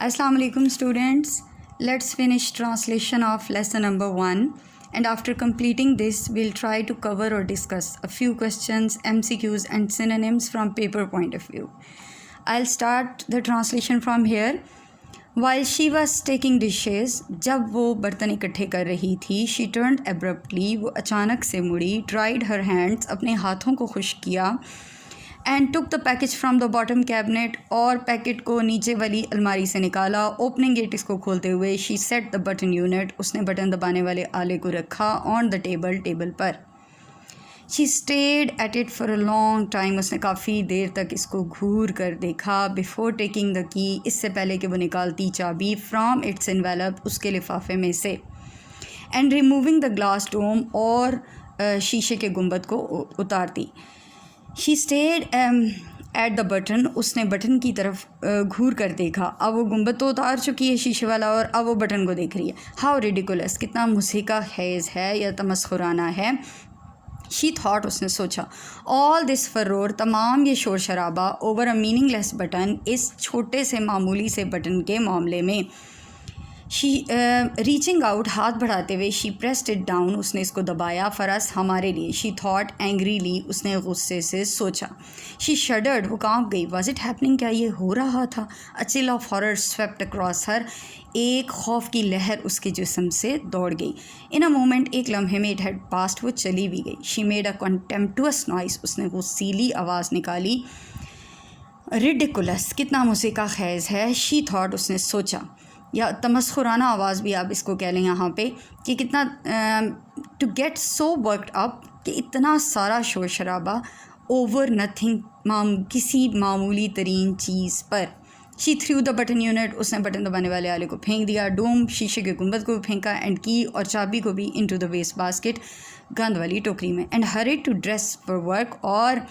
Assalamu alaikum students. Let's finish translation of lesson number 1, and after completing this we'll try to cover or discuss a few questions, MCQs and synonyms from paper point of view. I'll start the translation from here. While she was taking dishes, जब वो बर्तन इकट्ठे कर रही थी, she turned abruptly, वो अचानक से मुड़ी, dried her hands, अपने हाथों को खुश्क किया, and took the package from the bottom cabinet, और पैकेट को नीचे वाली अलमारी से निकाला. Opening it, इसको खोलते हुए, she set the button unit, उसने बटन दबाने वाले आले को रखा, on the table, टेबल पर. She stared at it for a long time, उसने काफ़ी देर तक इसको घूर कर देखा. Before taking the key, इससे पहले कि वो निकालती चाबी, from its envelope, उसके लिफाफे में से, and removing the glass dome, और शीशे के गुंबद को उतारती. She stared at the button, उसने बटन की तरफ घूर कर देखा. अब वो गुंबद तो उतार चुकी है शीशे वाला, और अब वो बटन को देख रही है. How ridiculous, कितना मुज़हिका खेज़ है या तमस्खुराना है. She thought, उसने सोचा. All this furore, तमाम ये शोर शराबा, over a meaningless button, इस छोटे से मामूली से बटन के मामले में. She reaching out, हाथ बढ़ाते हुए, she pressed it down, उसने इसको दबाया. for us, हमारे लिए. She thought angrily, उसने गुस्से से सोचा. She shuddered, वो कांप गई. Was it happening, क्या ये हो रहा था. A chill of horror swept across her, एक खौफ की लहर उसके जिस्म से दौड़ गई. In a moment, एक लम्हे में, it had passed, वो चली भी गई. She made a contemptuous noise, उसने गुस्सीली आवाज़ निकाली. Ridiculous, कितना मुसीका खेज़ है. She thought, उसने सोचा, या तमस्खुराना आवाज़ भी आप इसको कह लें यहाँ पे, कि कितना to get so worked up, कि इतना सारा शोर शराबा ओवर नथिंग, किसी मामूली तरीन चीज़ पर. She threw the button unit, उसने बटन दबाने वाले आले को फेंक दिया. डोम, शीशे के गुंबद को फेंका. एंड की, और चाबी को भी, इनटू द वेस्ट बास्केट, गंद वाली टोकरी में. And hurried to dress for work, और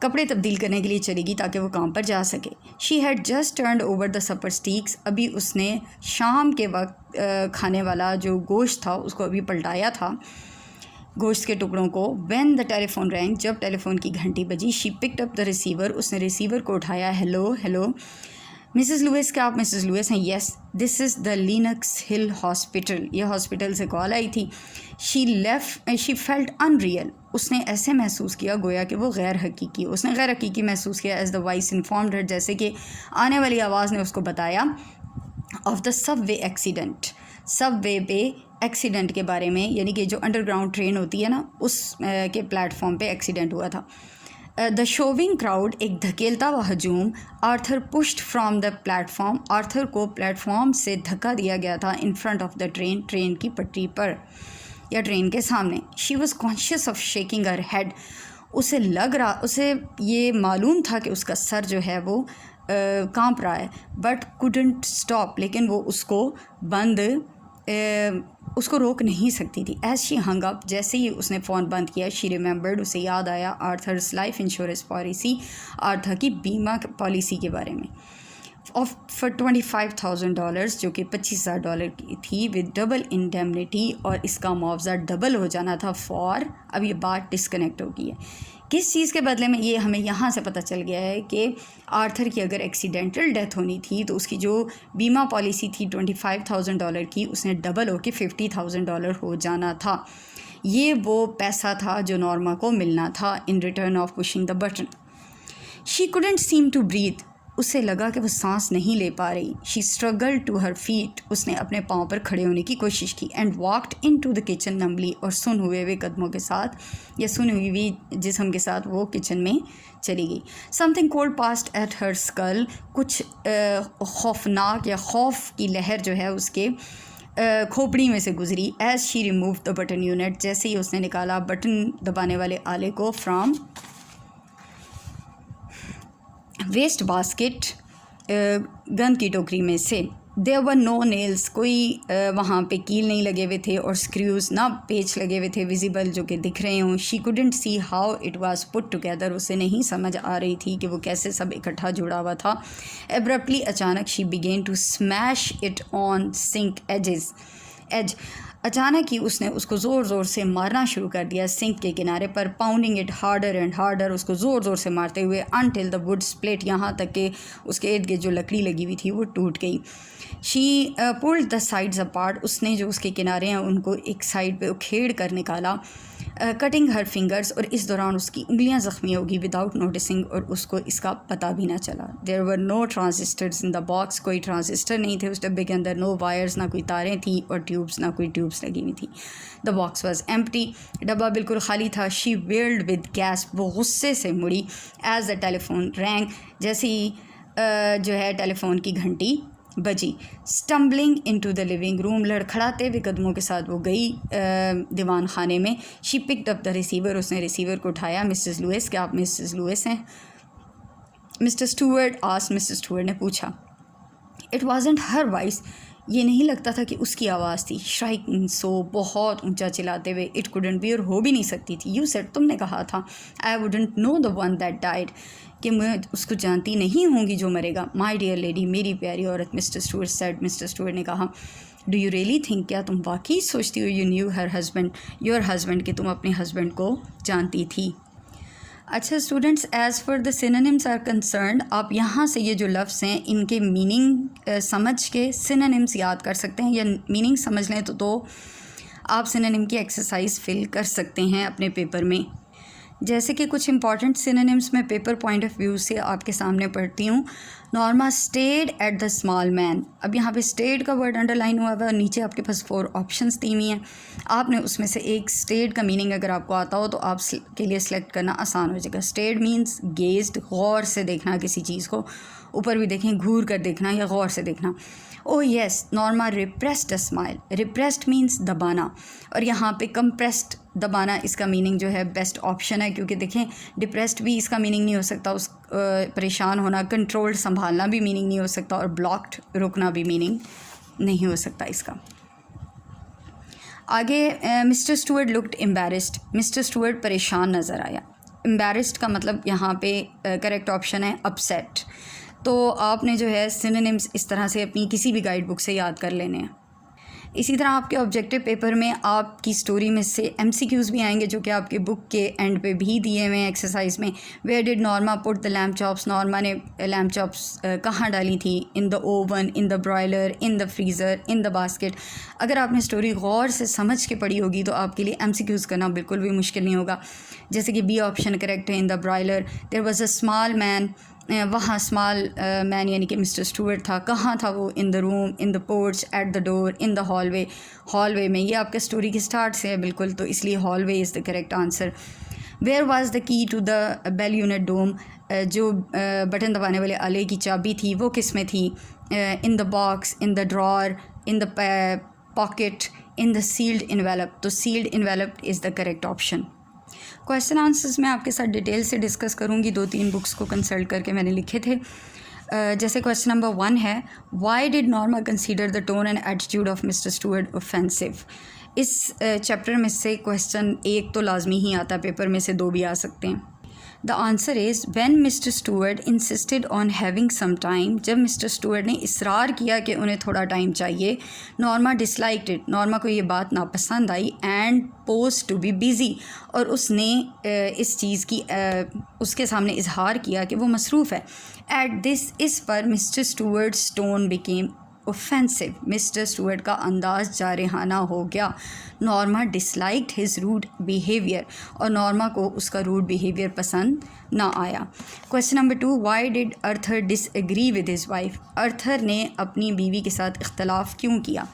कपड़े तब्दील करने के लिए चलेगी ताकि वो काम पर जा सके. She had just turned over the supper steaks, अभी उसने शाम के वक्त खाने वाला जो गोश्त था उसको अभी पलटाया था, गोश्त के टुकड़ों को. व्हेन द टेलीफोन रैंग, जब टेलीफोन की घंटी बजी. She picked up the receiver, उसने रिसीवर को उठाया. हेलो हेलो मिसेस लुइस, क्या आप मिसेस लुइस हैं. Yes, this is the Linux hill hospital, ये हॉस्पिटल से कॉल आई थी. शी फेल्ट अनरियल, उसने ऐसे महसूस किया गोया कि वो गैर हकीकी, उसने गैर हकीकी महसूस किया. एज द वॉइस इन्फॉर्म्ड हर, जैसे कि आने वाली आवाज़ ने उसको बताया. Of the subway accident, Subway पे एक्सीडेंट के बारे में, यानी कि जो अंडरग्राउंड ट्रेन होती है ना, उस के प्लेटफॉर्म पे एक्सीडेंट हुआ था. द शोविंग क्राउड, एक धकेलता हुआ हजूम. Arthur pushed from the platform, Arthur को प्लेटफॉर्म से धक्का दिया गया था. In front of the train, train की पटरी पर या ट्रेन के सामने. She was conscious of shaking her head, उसे लग रहा, उसे ये मालूम था कि उसका सर जो है वो कांप रहा है. बट कुडंट स्टॉप, लेकिन वो उसको उसको रोक नहीं सकती थी. एज शी हंग अप, जैसे ही उसने फ़ोन बंद किया. शी रिमेंबर्ड, उसे याद आया Arthur's life insurance policy, Arthur की बीमा पॉलिसी के बारे में. फॉर $25,000, जो कि $25,000 की थी, विद डबल इंडेमनिटी, और इसका मुआवजा डबल हो जाना था. फॉर, अब ये बात डिस्कनेक्ट हो गई है. किस चीज़ के बदले में, ये हमें यहाँ से पता चल गया है कि आर्थर की अगर एक्सीडेंटल डेथ होनी थी तो उसकी जो बीमा पॉलिसी थी $25,000 की, उसने डबल हो के $50,000 हो जाना था. ये वो पैसा था जो नॉर्मा को मिलना था in return of pushing the button. She couldn't seem to breathe, उसे लगा कि वो सांस नहीं ले पा रही. She struggle to her feet, उसने अपने पाँव पर खड़े होने की कोशिश की. And walked into the kitchen numbly, और सुन हुए कदमों के साथ, या सुन हुई जिस्म के साथ वो किचन में चली गई. Something cold passed at her skull, कुछ खौफनाक या खौफ की लहर जो है उसके खोपड़ी में से गुजरी. As she remove the button unit, जैसे ही उसने निकाला बटन दबाने वाले आले को फ्रॉम वेस्ट बास्केट, गंद की टोकरी में से. देयर वर नो नेल्स, कोई वहाँ पे कील नहीं लगे हुए थे, और स्क्रूज, ना पेच लगे हुए थे विजिबल जो कि दिख रहे हों. She couldn't see how it was put together, उसे नहीं समझ आ रही थी कि वो कैसे सब इकट्ठा जुड़ा हुआ था. एब्रप्टली, अचानक, she began to smash it on sink edge. अचानक ही उसने उसको ज़ोर ज़ोर से मारना शुरू कर दिया सिंक के किनारे पर, pounding it harder and harder, उसको ज़ोर ज़ोर से मारते हुए, अनटिल द वुड स्प्लिट, यहाँ तक कि उसके इर्द गिर्द जो लकड़ी लगी हुई थी वो टूट गई। She pulled the sides apart, उसने जो उसके किनारे हैं उनको एक साइड पे उखेड़ कर निकाला, कटिंग हर फिंगर्स, और इस दौरान उसकी उंगलियां ज़ख्मी होगी विदाउट नोटिसिंग, और उसको इसका पता भी ना चला। There were no transistors in the box, कोई ट्रांजिस्टर नहीं थे उस डब्बे के अंदर, नो वायर्स, ना कोई तारें थी, और ट्यूब्स, ना कोई ट्यूब्स लगी हुई थी। द बॉक्स वॉज एम्प्टी, डब्बा बिल्कुल खाली था। शी वेल्ड विद गैस, वो गुस्से से मुड़ी, एज द टेलीफोन रैंग, जैसे ही जो है टेलीफोन की घंटी बजी। Stumbling into the living room, लड़खड़ाते हुए कदमों के साथ वो गई दीवान खाने में। She picked up the receiver, उसने रिसीवर को उठाया। मिसेस लुइस, क्या आप मिसेस लुइस हैं? Mr Stuart asked, Mr Stuart ने पूछा। इट वाजंट हर वॉइस, ये नहीं लगता था कि उसकी आवाज़ थी। श्राइकिंग सो, बहुत ऊंचा चिल्लाते हुए। इट कुडंट बी, और हो भी नहीं सकती थी। यू सेड, तुमने कहा था। I wouldn't know the one that died, कि मैं उसको जानती नहीं होंगी जो मरेगा। माई डियर लेडी, मेरी प्यारी औरत, mister Stuart said, mister Stuart ने कहा। डू यू रियली थिंक, क्या तुम वाकई सोचती हो, you knew her husband, your husband, कि तुम अपने हस्बैंड को जानती थी? अच्छा students, as for the synonyms are concerned, आप यहाँ से ये जो लफ्ज़ हैं इनके मीनिंग समझ के सिनोनिम्स याद कर सकते हैं, या मीनिंग समझ लें तो आप सिनोनिम की एक्सरसाइज फिल कर सकते हैं अपने पेपर में। जैसे कि कुछ इंपॉर्टेंट सिनोनिम्स में पेपर पॉइंट ऑफ व्यू से आपके सामने पढ़ती हूँ। Norma stayed at the small man, अब यहाँ पे स्टेड का वर्ड अंडरलाइन हुआ है और नीचे आपके पास 4 ऑप्शंस दी हुई हैं। आपने उसमें से एक स्टेड का मीनिंग अगर आपको आता हो तो आप के लिए सिलेक्ट करना आसान हो जाएगा। स्टेड मीन्स गेज्ड, गौर से देखना किसी चीज़ को, ऊपर भी देखें, घूर कर देखना या गौर से देखना। Oh yes, Norma repressed a smile, repressed means दबाना, और यहाँ पे कंप्रेस्ड दबाना इसका मीनिंग जो है बेस्ट ऑप्शन है, क्योंकि देखें डिप्रेस्ड भी इसका मीनिंग नहीं हो सकता, उस परेशान होना, कंट्रोल्ड संभालना भी मीनिंग नहीं हो सकता, और ब्लॉक्ड रुकना भी मीनिंग नहीं हो सकता इसका। आगे mister Stuart looked embarrassed, mister Stuart परेशान नज़र आया। एम्बैरेस्ड का मतलब यहाँ पे करेक्ट ऑप्शन है अपसेट। तो आपने जो है सिनोनिम्स इस तरह से अपनी किसी भी गाइड बुक से याद कर लेने हैं। इसी तरह आपके ऑब्जेक्टिव पेपर में आपकी स्टोरी में से MCQs भी आएंगे, जो कि आपके बुक के एंड पे भी दिए हुए हैं एक्सरसाइज में। Where did Norma put the lamb chops, Norma ने लैम्प चॉप्स कहाँ डाली थी? In the oven, in the broiler, in the freezer, in the basket. अगर आपने स्टोरी गौर से समझ के पढ़ी होगी तो आपके लिए MCQs करना बिल्कुल भी मुश्किल नहीं होगा। जैसे कि बी ऑप्शन करेक्ट है, in the broiler. There was a small man, वहाँ स्मॉल मैन यानी कि मिस्टर स्टूअर्ट था। कहाँ था वो? In the room, in the porch, at the door, in the hallway. Hallway में, ये आपके स्टोरी की स्टार्ट से है बिल्कुल, तो इसलिए hallway is the correct answer. Where was the key to the bell unit dome, जो बटन दबाने वाले आले की चाबी थी वो किस में थी? In the box, in the drawer, in the pocket, in the sealed envelope. तो sealed envelope is the correct option. Question answers मैं आपके साथ डिटेल से डिस्कस करूँगी, 2-3 बुक्स को कंसल्ट करके मैंने लिखे थे। जैसे क्वेश्चन नंबर 1 है, why did Norma consider the tone and attitude of mister Stuart offensive? इस चैप्टर में से क्वेश्चन 1 तो लाजमी ही आता है, पेपर में से 2 भी आ सकते हैं। The answer is when mister Stuart insisted on having some time, जब मिस्टर स्टूअर्ट ने इसरार किया कि उन्हें थोड़ा टाइम चाहिए। नॉर्मा डिसलाइक्ड इट, नॉर्मा को ये बात नापसंद आई। And pose to be busy, और उसने इस चीज़ की उसके सामने इजहार किया कि वो मसरूफ़ है। एट दिस, इस पर Mr Stuart's tone became offensive, Mr Stuart का अंदाज़ जारहाना हो गया। Norma disliked his rude behaviour, और नॉर्मा को उसका रूड बिहेवियर पसंद ना आया। Question number 2, why did Arthur disagree with his wife? Arthur ने अपनी बीवी के साथ इख्तलाफ क्यों किया?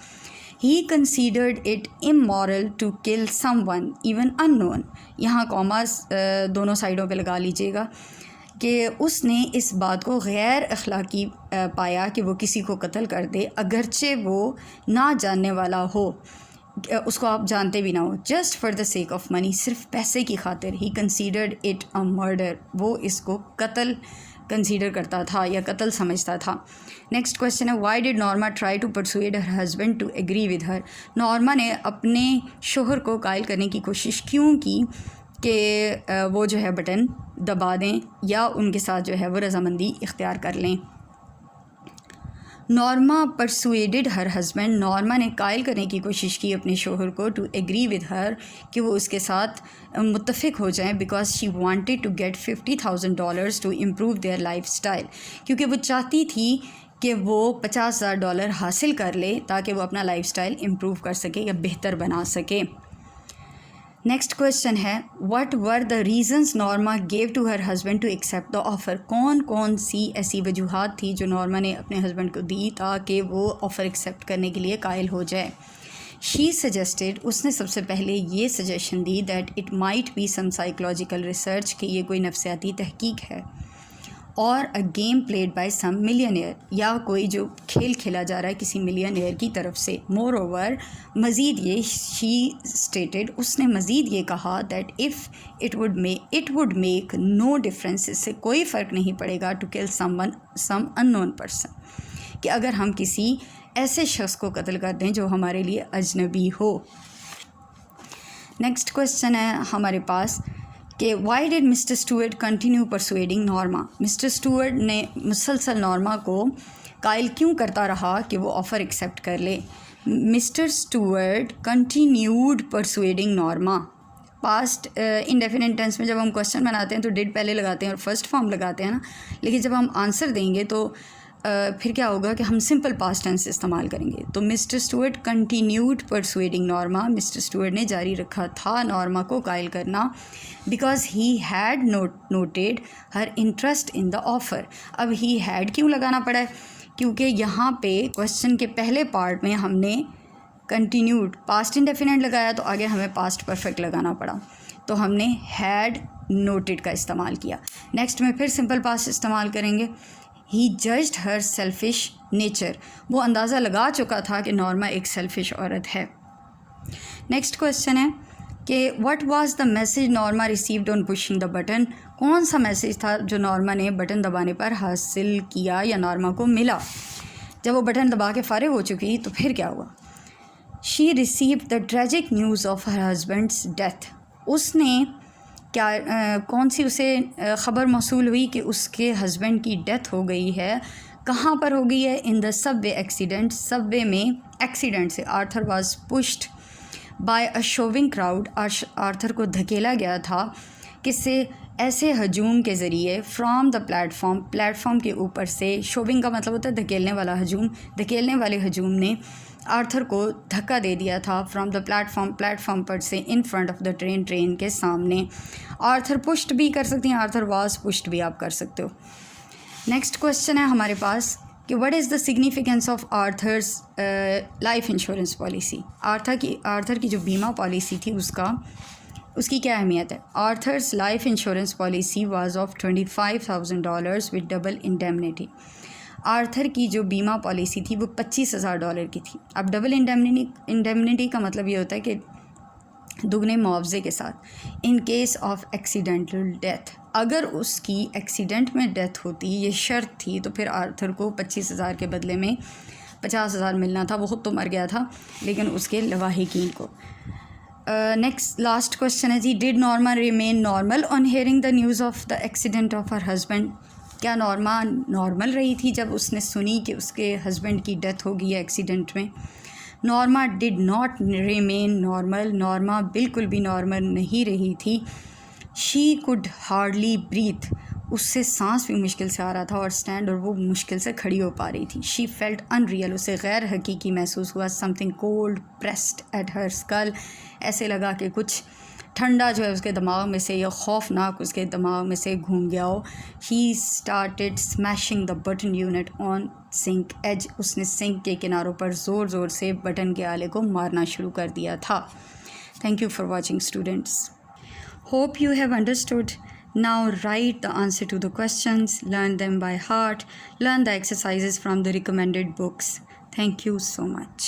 He considered it immoral to kill someone even unknown. यहाँ कॉमास दोनों साइडों पे लगा लीजिएगा कि उसने इस बात को गैर अखलाकी पाया कि वो किसी को कत्ल कर दे, अगरचे वो ना जानने वाला हो, उसको आप जानते भी ना हो। Just for the sake of money, सिर्फ पैसे की खातिर। ही कंसीडर्ड इट अ मर्डर, वो इसको कत्ल कंसीडर करता था या कत्ल समझता था। नेक्स्ट क्वेश्चन है, why did Norma try to persuade her husband to agree with her? Norma ने अपने शोहर को कायल करने की कोशिश क्यों की कि वो जो है बटन दबा दें या उनके साथ जो है वो रजामंदी इख्तियार कर लें? Norma persuaded her husband, Norma ने कायल करने की कोशिश की अपने शोहर को टू एग्री विद हर, कि वो उसके साथ मुत्तफ़िक हो जाएं, because she wanted to get $50,000 to improve their lifestyle, क्योंकि वो चाहती थी कि वो $50,000 हासिल कर ले ताकि वो अपना लाइफ स्टाइल इम्प्रूव कर सके या बेहतर बना सके। नेक्स्ट क्वेश्चन है, what were the reasons Norma gave to her husband to accept the offer, कौन कौन सी ऐसी वजूहात थी जो नॉर्मा ने अपने हस्बैंड को दी ताकि वो ऑफ़र एक्सेप्ट करने के लिए कायल हो जाए। शी सजेस्टेड, उसने सबसे पहले ये सजेशन दी that it might be some psychological research, कि ये कोई नफ्सियाती तहकीक है, और a game played by some millionaire, या कोई जो खेल खेला जा रहा है किसी मिलियनियर की तरफ से। मोर ओवर, मज़ीद ये शी स्टेटेड, उसने मज़ीद ये कहा that if it would make no difference, इससे कोई फ़र्क नहीं पड़ेगा to kill some unknown person, कि अगर हम किसी ऐसे शख्स को कत्ल कर दें जो हमारे लिए अजनबी हो। नेक्स्ट क्वेश्चन है हमारे पास कि why did mister Stuart continue persuading Norma, mister Stuart ने मुसलसल नॉर्मा को कायल क्यों करता रहा कि वो ऑफ़र एक्सेप्ट कर ले। Mister Stuart continued persuading Norma, past indefinite tense में जब हम क्वेश्चन बनाते हैं तो डिड पहले लगाते हैं और फर्स्ट फॉर्म लगाते हैं ना, लेकिन जब हम आंसर देंगे तो फिर क्या होगा कि हम सिंपल पास्ट टेंस इस्तेमाल करेंगे। तो mister Stuart continued persuading Norma, mister Stuart ने जारी रखा था नॉर्मा को कायल करना, because he had noted her interest in the offer. अब ही हैड क्यों लगाना पड़ा है, क्योंकि यहाँ पे क्वेश्चन के पहले पार्ट में हमने कंटिन्यूड पास्ट इंडेफिनिट लगाया तो आगे हमें पास्ट परफेक्ट लगाना पड़ा, तो हमने हैड नोटेड का इस्तेमाल किया। नेक्स्ट में फिर सिंपल पास्ट इस्तेमाल करेंगे। ही जज्ड हर सेल्फिश नेचर, वो अंदाज़ा लगा चुका था कि नॉर्मा एक सेल्फिश औरत है। नेक्स्ट क्वेश्चन है कि what was the message Norma received on pushing the button, कौन सा मैसेज था जो नॉर्मा ने बटन दबाने पर हासिल किया या नॉर्मा को मिला। जब वो बटन दबा के फारिग हो चुकी तो फिर क्या हुआ। She received the tragic news of her husband's death, उसने क्या कौन सी उसे ख़बर मौसूल हुई कि उसके हस्बैंड की डेथ हो गई है। कहाँ पर हो गई है, in the subway accident, subway में एक्सीडेंट से Arthur was pushed by a shoving crowd, Arthur को धकेला गया था किससे, ऐसे हजूम के ज़रिए, फ्रॉम द प्लेटफॉर्म के ऊपर से। शोविंग का मतलब होता है धकेलने वाला हजूम, धकेलने वाले हजूम ने आर्थर को धक्का दे दिया था फ्रॉम द प्लेटफॉर्म पर से, इन फ्रंट ऑफ द ट्रेन के सामने। आर्थर पुश्ड भी कर सकती हैं, आर्थर वाज पुश्ड भी आप कर सकते हो। नेक्स्ट क्वेश्चन है हमारे पास कि what is the significance of Arthur's life insurance policy, Arthur की जो बीमा पॉलिसी थी उसकी क्या अहमियत है। Arthur's life insurance policy was of $25,000 with double indemnity, Arthur की जो बीमा पॉलिसी थी वो $25,000 की थी। अब डबल इंडेमनिटी का मतलब ये होता है कि दुगने मुआवजे के साथ, in case of accidental death, अगर उसकी एक्सीडेंट में डेथ होती, ये शर्त थी, तो फिर आर्थर को 25,000 के बदले में 50,000 मिलना था। वो खुद तो मर गया था लेकिन उसके लवाहिकीन को। नेक्स्ट लास्ट क्वेश्चन है जी, did Norma remain normal on hearing the news of the accident of her husband, क्या नॉर्मा नॉर्मल रही थी जब उसने सुनी कि उसके हस्बैंड की डेथ हो गई है एक्सीडेंट में। Norma did not remain normal, Norma बिल्कुल भी नॉर्मल नहीं रही थी। शी कुड हार्डली ब्रीथ, उससे सांस भी मुश्किल से आ रहा था, और स्टैंड, और वो मुश्किल से खड़ी हो पा रही थी। शी फेल्ट अनरियल, उसे गैर हकीकी महसूस हुआ। Something cold pressed at her skull, ऐसे लगा कि कुछ ठंडा जो है उसके दिमाग में से, या खौफनाक उसके दिमाग में से घूम गया हो। He started smashing the button unit on sink edge, उसने सिंक के किनारों पर ज़ोर ज़ोर से बटन के आले को मारना शुरू कर दिया था। Thank you for watching students, hope you have understood. Now write the answer to the questions, learn them by heart, learn the exercises from the recommended books. Thank you so much.